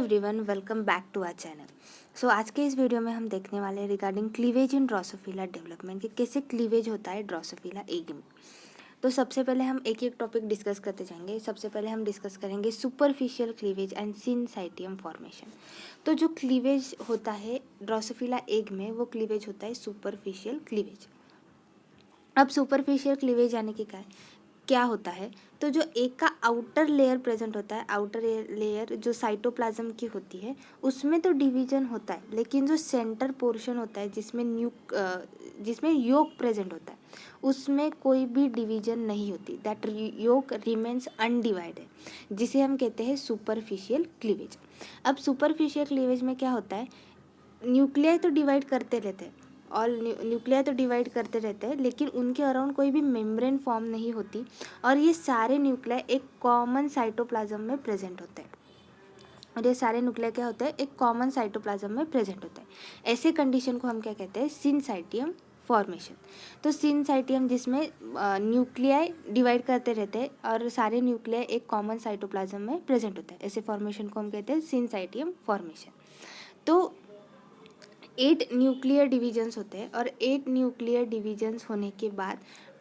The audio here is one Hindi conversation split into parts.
Everyone, welcome back to our channel. So आज के इस वीडियो में हम देखने वाले हैं regarding cleavage in drosophila development कि कैसे क्लीवेज होता है ड्रोसोफिला एग में। तो सबसे पहले हम एक एक टॉपिक डिस्कस करते जाएंगे। सबसे पहले हम डिस्कस करेंगे सुपरफिशियल क्लीवेज एंड सिनसाइटियम फॉर्मेशन। तो जो क्लीवेज होता है ड्रोसोफिला एग में वो क्लीवेज होता है सुपरफिशियल क्लीवेज। अब सुपरफिशियल क्लीवेज यानी कि क्या होता है, तो जो एक का आउटर लेयर प्रेजेंट होता है, आउटर लेयर जो साइटोप्लाज्म की होती है उसमें तो डिवीजन होता है, लेकिन जो सेंटर पोर्शन होता है जिसमें योक प्रेजेंट होता है उसमें कोई भी डिवीजन नहीं होती। दैट योक रिमेन्स अनडिवाइडेड, जिसे हम कहते हैं सुपरफिशियल क्लीवेज। अब सुपरफिशियल क्लीवेज में क्या होता है, न्यूक्लियाई तो डिवाइड करते रहते हैं, और न्यूक्लिया तो डिवाइड करते रहते हैं, लेकिन उनके अराउंड कोई भी मेम्ब्रेन फॉर्म नहीं होती, और ये सारे न्यूक्लिया एक कॉमन साइटोप्लाज्म में प्रेजेंट होते हैं। और ये सारे न्यूक्लिया क्या होते हैं, एक कॉमन साइटोप्लाज्म में प्रेजेंट होते हैं। ऐसे कंडीशन को हम क्या कहते हैं, सिनसाइटियम फॉर्मेशन। तो सिनसाइटियम जिसमें न्यूक्लियाई डिवाइड करते रहते हैं और सारे न्यूक्लिया एक कॉमन साइटोप्लाज्म में प्रेजेंट होता है, ऐसे फॉर्मेशन को हम कहते हैं सिनसाइटियम फॉर्मेशन। तो 8 न्यूक्लियर डिवीजन्स होते हैं, और 8 न्यूक्लियर डिवीजन्स होने के बाद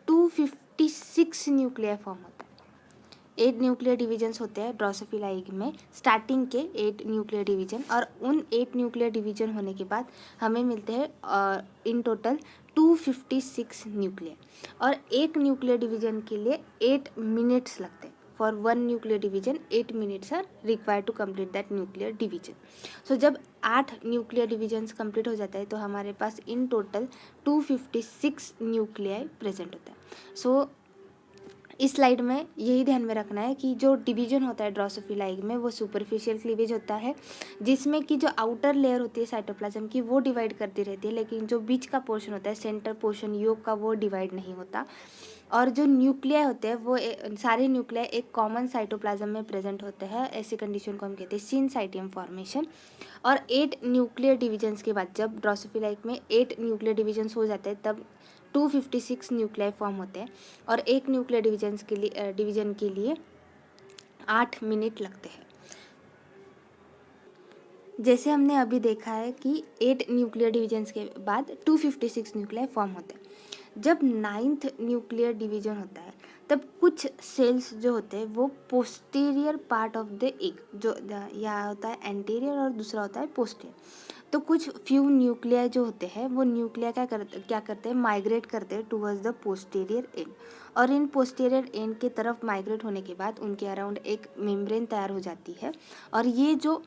256 न्यूक्लियर फॉर्म होता है। 8 न्यूक्लियर डिवीजन्स होते हैं ड्रोसोफिला एग में, स्टार्टिंग के 8 न्यूक्लियर डिवीजन, और उन 8 न्यूक्लियर डिवीजन होने के बाद हमें मिलते हैं इन टोटल 256 न्यूक्लियर। और एक न्यूक्लियर डिवीजन के लिए 8 मिनट्स लगते हैं। For 1 nuclear division 8 minutes are required to complete that nuclear division. So जब 8 न्यूक्लियर डिवीजन्स कंप्लीट हो जाता है तो हमारे पास इन टोटल 256 न्यूक्लियाई प्रेजेंट होता है। सो इस स्लाइड में यही ध्यान में रखना है कि जो डिवीजन होता है ड्रोसोफिला एग में वो सुपरफिशियल क्लीवेज होता है, जिसमें कि जो आउटर लेयर होती है साइटोप्लाज्म की वो डिवाइड करती रहती है, लेकिन जो बीच का पोर्शन होता है, सेंटर पोर्शन योक का, वो डिवाइड नहीं होता। और जो न्यूक्लिया होते हैं वो सारे न्यूक्लिया एक कॉमन साइटोप्लाज्म में प्रेजेंट होते हैं। ऐसी कंडीशन को हम कहते हैं सिनसाइटियम फॉर्मेशन। और 8 न्यूक्लियर डिवीजन्स के बाद जब ड्रोसोफिला एग में 8 न्यूक्लियर डिवीजन्स हो जाते हैं तब 256 न्यूक्लियाई फॉर्म होते हैं, और एक न्यूक्लियर डिवीजन के लिए 8 मिनट लगते हैं। जैसे हमने अभी देखा है कि 8 न्यूक्लियर डिवीजन्स के बाद 256 न्यूक्लियाई फॉर्म होते हैं। जब 9th न्यूक्लियर डिवीजन होता है तब कुछ सेल्स जो होते हैं वो posterior part of the egg, जो या होता है एंटीरियर और दूसरा होता है पोस्टीरियर, तो कुछ फ्यू न्यूक्लिया जो होते हैं वो न्यूक्लिया क्या करते हैं, माइग्रेट करते हैं टूवर्ड्स द पोस्टीरियर एंड, और इन पोस्टीरियर एंड की तरफ माइग्रेट होने के बाद उनके अराउंड एक मेम्ब्रेन तैयार हो जाती है। और ये जो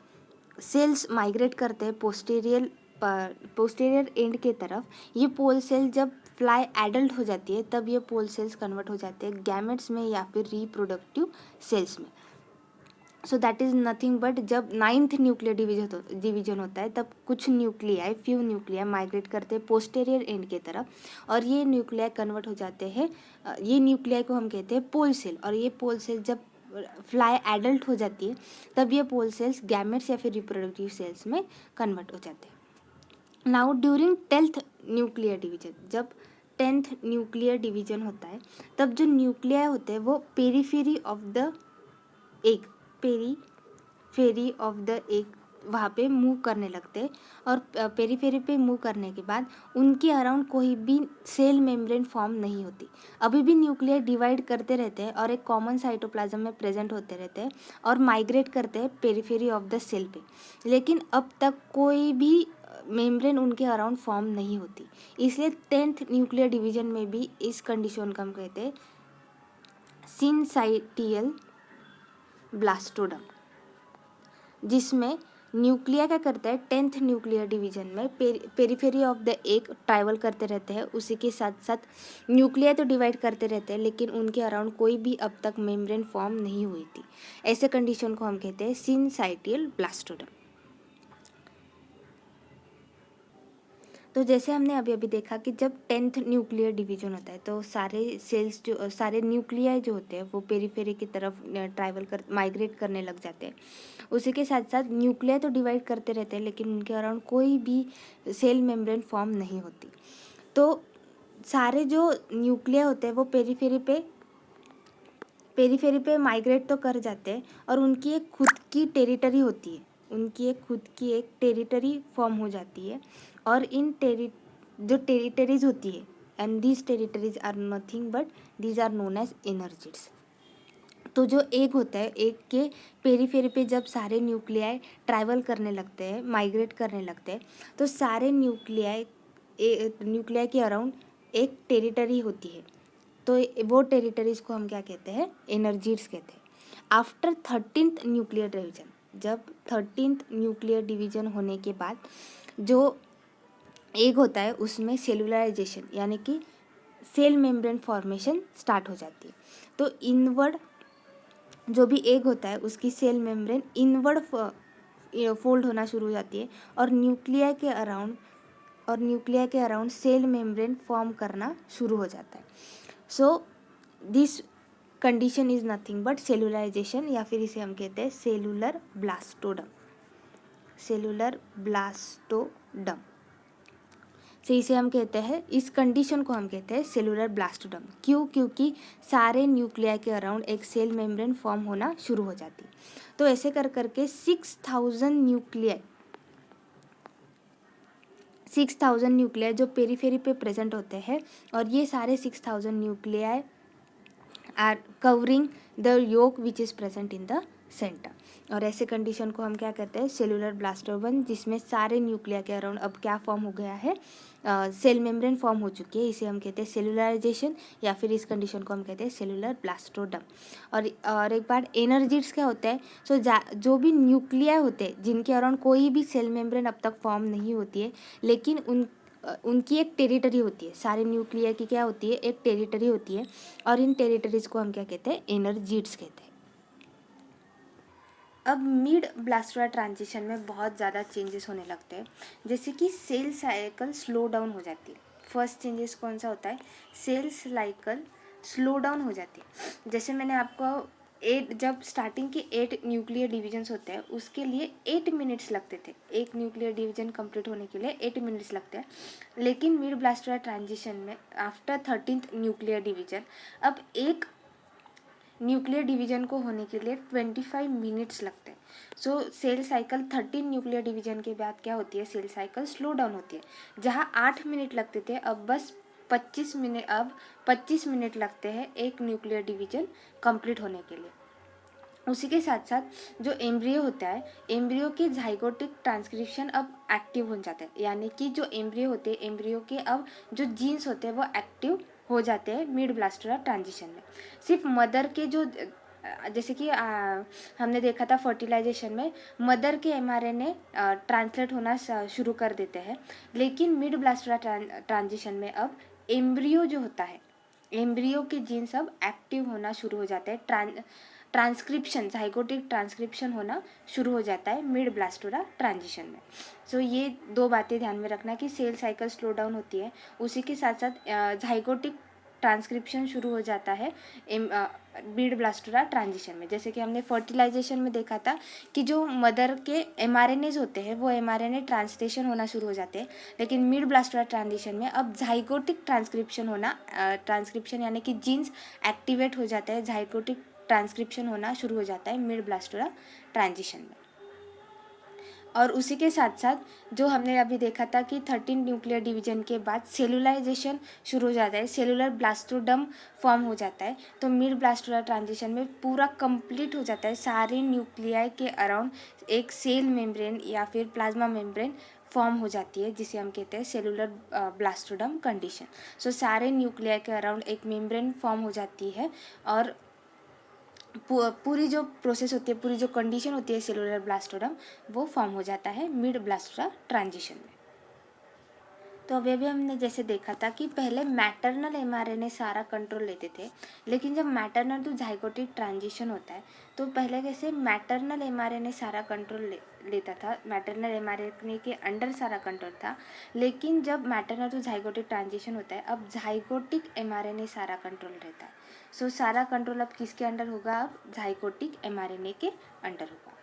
सेल्स माइग्रेट करते हैं पोस्टीरियर एंड के तरफ, ये पोल सेल जब फ्लाई एडल्ट हो जाती है तब ये पोल सेल्स कन्वर्ट हो जाते हैं गैमेट्स में या फिर रिप्रोडक्टिव सेल्स में। So that is nothing but जब 9th न्यूक्लियर डिवीजन होता है तब कुछ फ्यू न्यूक्लिया माइग्रेट करते हैं पोस्टीरियर एंड के तरफ, और ये न्यूक्लिया कन्वर्ट हो जाते हैं, ये न्यूक्लिया को हम कहते हैं पोल सेल। और ये पोल सेल जब फ्लाई एडल्ट हो जाती है तब ये पोल सेल्स गैमेट्स या फिर रिप्रोडक्टिव सेल्स में कन्वर्ट हो जाते हैं। Now during 10th nuclear division, जब 10th न्यूक्लियर डिवीजन होता है तब जो न्यूक्लिया होते हैं वो पेरीफेरी ऑफ द एग वहाँ पे मूव करने लगते हैं, और पेरीफेरी पे मूव करने के बाद उनके अराउंड कोई भी सेल मेम्ब्रेन फॉर्म नहीं होती। अभी भी न्यूक्लिया डिवाइड करते रहते हैं और एक कॉमन साइटोप्लाज्म में प्रेजेंट होते रहते हैं और माइग्रेट करते हैं पेरीफेरी ऑफ द सेल पे, लेकिन अब तक कोई भी मेम्ब्रेन उनके अराउंड फॉर्म नहीं होती। इसलिए 10th न्यूक्लियर डिवीजन में भी इस कंडीशन को हम कहते हैं सिनसाइटियल ब्लास्टोडम, जिसमें न्यूक्लिया क्या करता है 10th न्यूक्लियर डिवीजन में periphery of the egg travel करते रहते हैं। उसी के साथ साथ न्यूक्लिया तो डिवाइड करते रहते हैं, लेकिन उनके अराउंड कोई भी अब तक मेम्ब्रेन फॉर्म नहीं हुई थी। ऐसे कंडीशन को हम कहते हैं सिनसाइटियल ब्लास्टोडम। तो जैसे हमने अभी देखा कि जब 10th न्यूक्लियर डिवीजन होता है तो सारे न्यूक्लिया जो होते हैं वो पेरीफेरी की तरफ माइग्रेट करने लग जाते हैं। उसी के साथ साथ न्यूक्लिया तो डिवाइड करते रहते हैं, लेकिन उनके अराउंड कोई भी सेल मेम्ब्रेन फॉर्म नहीं होती। तो सारे जो न्यूक्लिया होते हैं वो पेरीफेरी पे माइग्रेट तो कर जाते हैं, और उनकी एक खुद की टेरिटरी होती है उनकी एक खुद की एक टेरिटरी फॉर्म हो जाती है, और इन जो टेरिटरीज होती है, and these territories are nothing but these are known as energies. तो जो एग होता है, एग के पेरीफेरी पे जब सारे न्यूक्लियाई ट्रैवल करने लगते हैं, माइग्रेट करने लगते हैं, तो सारे न्यूक्लियाई के अराउंड एक टेरिटरी होती है। तो वो टेरिटरीज को हम क्या कहते हैं, एनर्जीज कहते हैं। आफ्टर 13th न्यूक्लियर डिवीजन, जब 13th न्यूक्लियर डिवीजन होने के बाद जो एग होता है उसमें सेलुलराइजेशन यानी कि सेल मेम्ब्रेन फॉर्मेशन स्टार्ट हो जाती है। तो इनवर्ड जो भी एग होता है उसकी सेल मेम्ब्रेन इनवर्ड फोल्ड होना शुरू हो जाती है, और न्यूक्लिया के अराउंड सेल मेम्ब्रेन फॉर्म करना शुरू हो जाता है। So this condition is nothing but cellularization, या फिर इसे हम कहते हैं सेलुलर ब्लास्टोडम से इसे हम कहते हैं, इस कंडीशन को हम कहते हैं सेलुलर ब्लास्टोडम। क्यों? क्योंकि सारे न्यूक्लिया के अराउंड एक सेल मेम्ब्रेन फॉर्म होना शुरू हो जाती है। तो ऐसे कर करके 6000 न्यूक्लिया जो पेरीफेरी पे प्रेजेंट होते हैं, और ये सारे 6000 nuclei are covering the yolk which is present in the centre. और ऐसे कंडीशन को हम क्या कहते हैं, सेलुलर ब्लास्टोडम, जिसमें सारे न्यूक्लिया के अराउंड अब क्या फॉर्म हो गया है, सेल मेम्ब्रेन फॉर्म हो चुकी है। इसे हम कहते हैं सेलुलराइजेशन, या फिर इस कंडीशन को हम कहते हैं सेलुलर ब्लास्टोडम। और एक बार एनर्जीज क्या होता है, सो जो भी न्यूक्लिया होते हैं जिनके अराउंड कोई भी सेल मेम्ब्रेन अब तक फॉर्म नहीं होती है, लेकिन उनकी एक टेरिटरी होती है, सारे न्यूक्लिया की क्या होती है, एक टेरिटरी होती है, और इन टेरिटरीज को हम क्या कहते हैं, एनर्जीड्स कहते हैं। अब मिड ब्लास्टोरा ट्रांजिशन में बहुत ज़्यादा चेंजेस होने लगते हैं, जैसे कि सेल साइकिल स्लो डाउन हो जाती है। फर्स्ट चेंजेस कौन सा होता है, सेल साइकिल स्लो डाउन हो जाती है। जैसे मैंने आपको जब स्टार्टिंग के 8 न्यूक्लियर डिविजन्स होते हैं उसके लिए 8 मिनट्स लगते थे, एक न्यूक्लियर डिवीजन कंप्लीट होने के लिए 8 मिनट्स लगते हैं। लेकिन मिड ब्लास्टोरा ट्रांजिशन में आफ्टर 13th न्यूक्लियर डिवीजन अब एक न्यूक्लियर डिवीजन को होने के लिए 25 मिनट्स लगते हैं। सो सेल साइकिल 13 न्यूक्लियर डिवीजन के बाद क्या होती है, सेल साइकिल स्लो डाउन होती है। जहाँ 8 मिनट लगते थे अब बस 25 मिनट लगते हैं एक न्यूक्लियर डिवीजन कंप्लीट होने के लिए। उसी के साथ साथ जो एम्ब्रियो होता है, एम्ब्रियो के जाइगोटिक ट्रांसक्रिप्शन अब एक्टिव हो जाता है, यानी कि जो एम्ब्रियो होते हैं, एम्ब्रियो के अब जो जीन्स होते हैं वो एक्टिव हो जाते हैं मिड ब्लास्टोरा ट्रांजिशन में। सिर्फ मदर के जो जैसे कि हमने देखा था फर्टिलाइजेशन में मदर के mRNA ट्रांसलेट होना शुरू कर देते हैं, लेकिन मिड ब्लास्टोरा ट्रांजिशन में अब एम्ब्रियो जो होता है, एम्ब्रियो के जीन्स अब एक्टिव होना शुरू हो जाते हैं, ट्रांसक्रिप्शन जाइगोटिक ट्रांसक्रिप्शन होना शुरू हो जाता है मिड ब्लास्टोरा ट्रांजिशन में। सो ये दो बातें ध्यान में रखना कि सेल साइकिल स्लो डाउन होती है, उसी के साथ साथ जाइगोटिक ट्रांसक्रिप्शन शुरू हो जाता है मिड ब्लास्टोरा ट्रांजिशन में। जैसे कि हमने फर्टिलाइजेशन में देखा था कि जो मदर के mRNAs होते हैं वो mRNA ट्रांसलेशन होना शुरू हो जाते हैं, लेकिन मिड ब्लास्टोरा ट्रांजिशन में अब जाइगोटिक ट्रांसक्रिप्शन यानी कि जीन्स एक्टिवेट हो जाता है, जाइगोटिक ट्रांसक्रिप्शन होना शुरू हो जाता है मिड ब्लास्टोरा ट्रांजिशन में। और उसी के साथ साथ जो हमने अभी देखा था कि 13 न्यूक्लियर डिवीजन के बाद सेलुलाइजेशन शुरू हो जाता है, सेलुलर ब्लास्टोडम फॉर्म हो जाता है। तो मिड ब्लास्टोरा ट्रांजिशन में पूरा कंप्लीट हो जाता है, सारे न्यूक्लियाई के अराउंड एक सेल मेम्ब्रेन या फिर प्लाज्मा मेम्ब्रेन फॉर्म हो जाती है, जिसे हम कहते हैं सेलुलर ब्लास्टोडम कंडीशन। सो सारे न्यूक्लियाई के अराउंड एक मेम्ब्रेन फॉर्म हो जाती है, और पूरी जो प्रोसेस होती है, पूरी जो कंडीशन होती है सेलुलर ब्लास्टोडम, वो फॉर्म हो जाता है मिड ब्लास्टोरा ट्रांजिशन में। तो अभी हमने जैसे देखा था कि पहले मैटरनल mRNA सारा कंट्रोल लेते थे, लेकिन जब मैटरनल टू जाइगोटिक ट्रांजिशन होता है तो पहले कैसे मैटरनल mRNA सारा कंट्रोल लेता था, मैटरनल mRNA के अंडर सारा कंट्रोल था, लेकिन जब मैटरनल टू जाइगोटिक ट्रांजिशन होता है अब जाइगोटिक mRNA सारा कंट्रोल रहता है। सो सारा कंट्रोल अब किसके अंडर होगा, अब जाइगोटिक mRNA के अंडर होगा।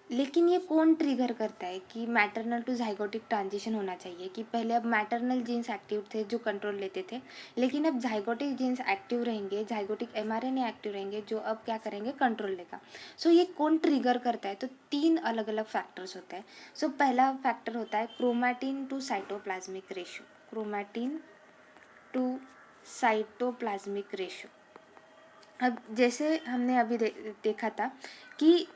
लेकिन ये कौन ट्रिगर करता है कि मैटरनल टू जाइगोटिक ट्रांजिशन होना चाहिए, कि पहले अब मैटरनल जीन्स एक्टिव थे जो कंट्रोल लेते थे, लेकिन अब जाइगोटिक जीन्स एक्टिव रहेंगे, जाइगोटिक एमआरएनए एक्टिव रहेंगे जो अब क्या करेंगे, कंट्रोल लेगा। सो ये कौन ट्रिगर करता है, तो 3 अलग अलग फैक्टर्स होते हैं। सो पहला फैक्टर होता है chromatin to cytoplasmic ratio, chromatin to cytoplasmic ratio. अब जैसे हमने अभी देखा था कि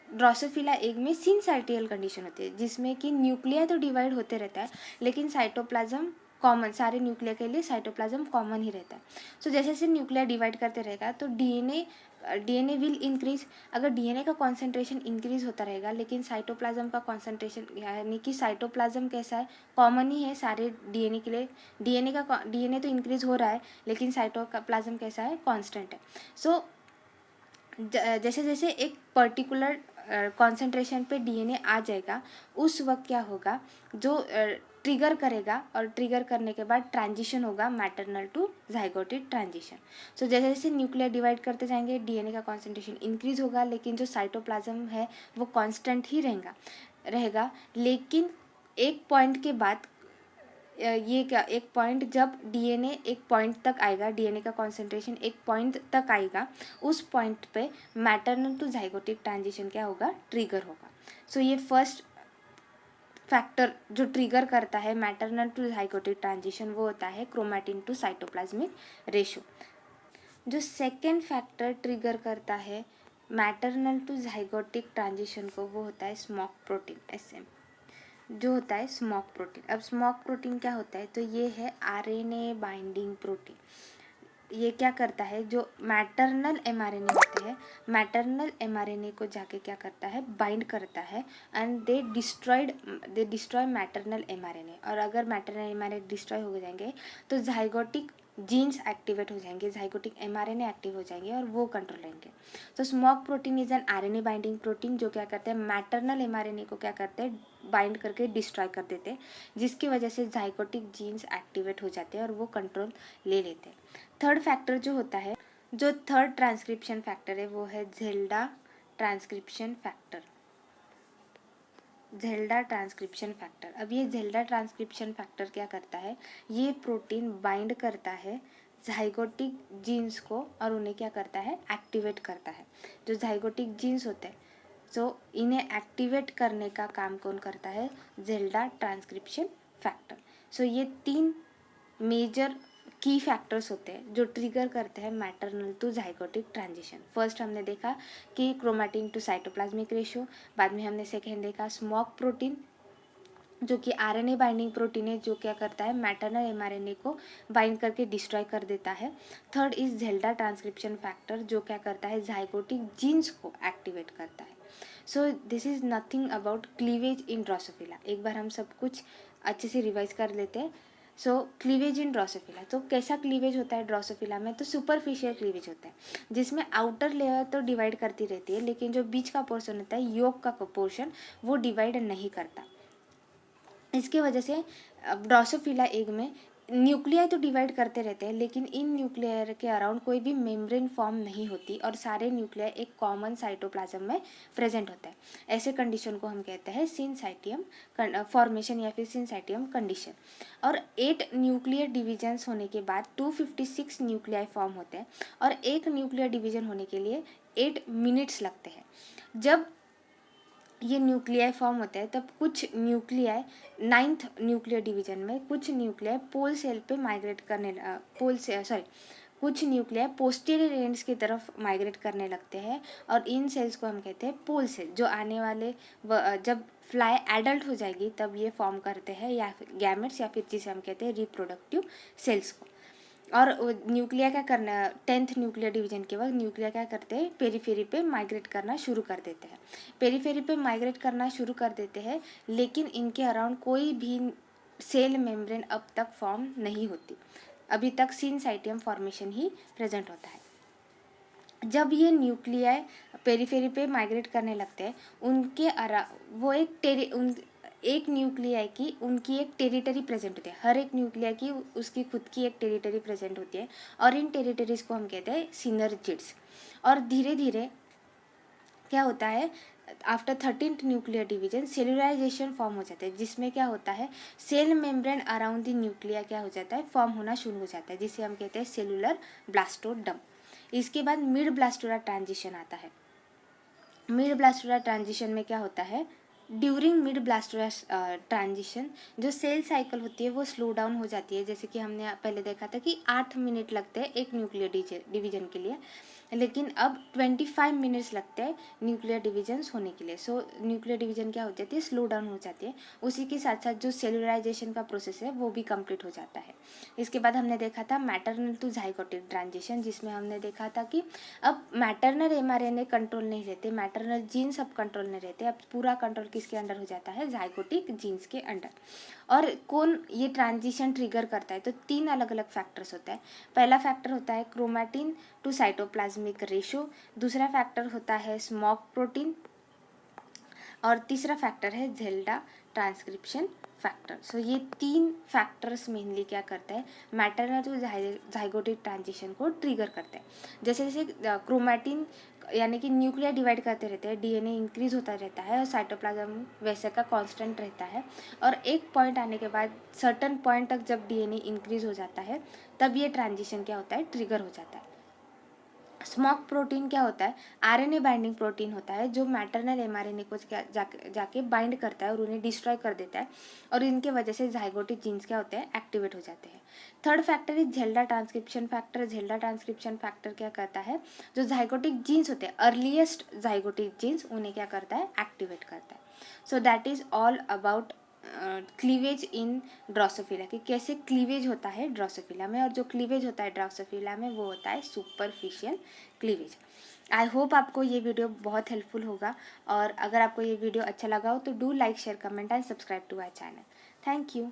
ड्रोसोफिला एग में सिनसाइटियल कंडीशन होती है, जिसमें कि न्यूक्लिया तो डिवाइड होते रहता है लेकिन साइटोप्लाज्म कॉमन, सारे न्यूक्लिया के लिए साइटोप्लाज्म कॉमन ही रहता है। सो जैसे जैसे न्यूक्लिया डिवाइड करते रहेगा तो डीएनए विल इंक्रीज। अगर डीएनए का कॉन्सेंट्रेशन इंक्रीज होता रहेगा लेकिन साइटोप्लाज्म का कॉन्सेंट्रेशन, यानी कि साइटोप्लाज्म कैसा है, कॉमन ही है सारे डीएनए के लिए। डीएनए तो इंक्रीज हो रहा है लेकिन साइटोप्लाज्म कैसा है, कॉन्स्टेंट है। सो जैसे जैसे एक पर्टिकुलर कॉन्सेंट्रेशन पे डीएनए आ जाएगा, उस वक्त क्या होगा, जो ट्रिगर करेगा और ट्रिगर करने के बाद ट्रांजिशन होगा मैटरनल टू जाइगोटिक ट्रांजिशन। सो जैसे जैसे न्यूक्लिया डिवाइड करते जाएंगे डीएनए का कॉन्सेंट्रेशन इंक्रीज होगा लेकिन जो साइटोप्लाज्म है वो कांस्टेंट ही रहेगा। लेकिन एक पॉइंट के बाद ये क्या, एक पॉइंट जब डीएनए एक पॉइंट तक आएगा, डीएनए का कॉन्सेंट्रेशन एक पॉइंट तक आएगा, उस पॉइंट पे मैटरनल टू जाइगोटिक ट्रांजिशन क्या होगा, ट्रिगर होगा। सो ये फर्स्ट फैक्टर जो ट्रिगर करता है मैटरनल टू जाइगोटिक ट्रांजिशन वो होता है क्रोमैटिन टू साइटोप्लाज्मिक रेशियो। जो सेकेंड फैक्टर ट्रिगर करता है मैटरनल टू जाइगोटिक ट्रांजिशन को वो होता है स्मॉक प्रोटीन, SM जो होता है स्मॉक प्रोटीन। अब स्मॉक प्रोटीन क्या होता है, तो ये है आरएनए बाइंडिंग प्रोटीन। ये क्या करता है, जो मैटरनल एमआरएनए होते हैं, मैटरनल एमआरएनए को जाके क्या करता है, बाइंड करता है and they destroy maternal mRNA. और अगर मैटरनल एमआरएनए डिस्ट्रॉय हो जाएंगे तो जाइगोटिक जीन्स एक्टिवेट हो जाएंगे, जाइगोटिक एमआरएनए एक्टिव हो जाएंगे और वो कंट्रोल लेंगे। तो Smaug protein is an RNA binding protein जो क्या करते हैं, मैटरनल एमआरएनए को क्या करते हैं, बाइंड करके डिस्ट्रॉय कर देते हैं, जिसकी वजह से जाइगोटिक जीन्स एक्टिवेट हो जाते हैं और वो कंट्रोल ले लेते हैं। थर्ड फैक्टर जो होता है, जो थर्ड ट्रांसक्रिप्शन फैक्टर है वो है झेल्डा transcription factor, Zelda transcription factor. अब ये झेल्डा ट्रांसक्रिप्शन फैक्टर क्या करता है, ये प्रोटीन बाइंड करता है जाइगोटिक जीन्स को और उन्हें क्या करता है, एक्टिवेट करता है। जो जाइगोटिक जीन्स होते हैं सो इन्हें एक्टिवेट करने का काम कौन करता है, झेल्डा ट्रांसक्रिप्शन फैक्टर। सो ये 3 मेजर की फैक्टर्स होते हैं जो ट्रिगर करते हैं maternal to zygotic transition. First हमने देखा कि क्रोमैटिन टू साइटोप्लाज्मिक रेशियो, बाद में हमने सेकेंड देखा स्मॉक प्रोटीन जो कि आरएनए बाइंडिंग प्रोटीन है, जो क्या करता है, मैटरनल एमआरएनए को बाइंड करके डिस्ट्रॉय कर देता है। Third is Zelda transcription factor जो क्या करता है, जाइगोटिक जीन्स को एक्टिवेट करता है। So this is nothing about cleavage in Drosophila. एक बार हम सब कुछ अच्छे से रिवाइज कर लेते हैं। सो क्लीवेज इन ड्रोसोफिला, तो कैसा क्लीवेज होता है ड्रोसोफिला में, तो सुपरफिशियल क्लीवेज होता है जिसमें आउटर लेयर तो डिवाइड करती रहती है लेकिन जो बीच का पोर्शन होता है, योक का पोर्शन, वो डिवाइड नहीं करता। इसकी वजह से ड्रोसोफिला एग में न्यूक्लियाई तो डिवाइड करते रहते हैं लेकिन इन न्यूक्लियर के अराउंड कोई भी मेम्ब्रेन फॉर्म नहीं होती और सारे न्यूक्लिया एक कॉमन साइटोप्लाज्म में प्रेजेंट होता है। ऐसे कंडीशन को हम कहते हैं सिनसाइटियम फॉर्मेशन या फिर सिनसाइटियम कंडीशन। और 8 न्यूक्लियर डिविजन्स होने के बाद 256 न्यूक्लियाई फॉर्म होते हैं और एक न्यूक्लियर डिवीजन होने के लिए 8 मिनट्स लगते हैं। जब ये न्यूक्लियाई फॉर्म होता है तब कुछ न्यूक्लियाई 9th न्यूक्लियर डिवीजन में कुछ न्यूक्लियाई पोल सेल पे माइग्रेट करने कुछ न्यूक्लियाई पोस्टीरियर एंड्स की तरफ माइग्रेट करने लगते हैं और इन सेल्स को हम कहते हैं पोल सेल, जो आने वाले जब फ्लाई एडल्ट हो जाएगी तब ये फॉर्म करते हैं या फिर गैमेट्स या फिर जिसे हम कहते हैं रिप्रोडक्टिव सेल्स को। और न्यूक्लिया क्या करना, 10th न्यूक्लियर डिवीजन के वक्त न्यूक्लिया क्या करते हैं, पेरीफेरी पे माइग्रेट करना शुरू कर देते हैं। पेरीफेरी पे माइग्रेट करना शुरू कर देते हैं लेकिन इनके अराउंड कोई भी सेल मेम्ब्रेन अब तक फॉर्म नहीं होती, अभी तक सिनसाइटियम फॉर्मेशन ही प्रेजेंट होता है। जब ये न्यूक्लियाई पेरीफेरी पे माइग्रेट करने लगते हैं उनके वो एक न्यूक्लियाई की उनकी एक टेरिटरी प्रेजेंट होती है, हर एक न्यूक्लियाई की उसकी खुद की एक टेरिटरी प्रेजेंट होती है और इन टेरिटरीज को हम कहते हैं सिनर्जिड्स। और धीरे धीरे क्या होता है, after 13th nuclear division cellularization form हो जाता है, जिसमें क्या होता है cell membrane around the nuclei क्या हो जाता है फॉर्म होना शुरू हो जाता है, जिसे हम कहते हैं सेलुलर ब्लास्टोडम। इसके बाद मिड ब्लास्टोरा ट्रांजिशन आता है। मिड ब्लास्टोरा ट्रांजिशन में क्या होता है, ड्यूरिंग मिड ब्लास्टोरा ट्रांजिशन जो सेल साइकिल होती है वो स्लो डाउन हो जाती है। जैसे कि हमने पहले देखा था कि 8 मिनट लगते हैं एक न्यूक्लियर डिवीजन के लिए, लेकिन अब 25 मिनट्स लगते हैं न्यूक्लियर डिवीजन्स होने के लिए। सो न्यूक्लियर डिवीजन क्या हो जाती है, स्लो डाउन हो जाती है। उसी के साथ साथ जो सेलुलराइजेशन का प्रोसेस है वो भी कंप्लीट हो जाता है। इसके बाद हमने देखा था मैटरनल टू ज़ाइगोटिक ट्रांजिशन, जिसमें हमने देखा था कि अब मैटरनल एमआरएनए कंट्रोल नहीं रहते, मैटरनल जीन्स अब कंट्रोल नहीं रहते, अब पूरा कंट्रोल किसके अंडर हो जाता है, ज़ाइगोटिक जीन्स के अंडर। और कौन ये ट्रांजिशन ट्रिगर करता है, तो 3 अलग अलग फैक्टर्स होता है। पहला फैक्टर होता है क्रोमैटिन टू साइटोप्लाज्मिक रेशो, दूसरा फैक्टर होता है स्मॉक प्रोटीन, और तीसरा फैक्टर है झेल्डा ट्रांसक्रिप्शन फैक्टर। सो ये 3 फैक्टर्स मेनली क्या करता है, मैटरनल टू ज़ाइगोटिक ट्रांजिशन को ट्रिगर करते हैं। जैसे जैसे क्रोमैटिन यानी कि न्यूक्लियर डिवाइड करते रहते हैं, डीएनए इंक्रीज होता रहता है और साइटोप्लाज्म वैसे का कांस्टेंट रहता है, और एक पॉइंट आने के बाद सर्टन पॉइंट तक जब डीएनए इंक्रीज हो जाता है तब ये ट्रांजिशन क्या होता है, ट्रिगर हो जाता है। स्मॉक प्रोटीन क्या होता है, आरएनए बाइंडिंग प्रोटीन होता है जो मैटरनल एमआरएनए को जाके बाइंड करता है और उन्हें डिस्ट्रॉय कर देता है, और इनके वजह से ज़ाइगोटिक जीन्स क्या होते हैं, एक्टिवेट हो जाते हैं। Third factor is Zelda transcription factor. Zelda transcription factor क्या करता है, जो ज़ाइगोटिक जीन्स होते हैं अर्लीस्ट ज़ाइगोटिक जीन्स उन्हें क्या करता है, एक्टिवेट करता है। So that is all about cleavage in Drosophila, कि कैसे क्लीवेज होता है ड्रोसोफिला में, और जो क्लीवेज होता है ड्रोसोफिला में वो होता है सुपरफिशियल क्लीवेज। आई होप आपको ये वीडियो बहुत हेल्पफुल होगा, और अगर आपको ये वीडियो अच्छा लगा हो तो do like share comment and subscribe to our channel. Thank you.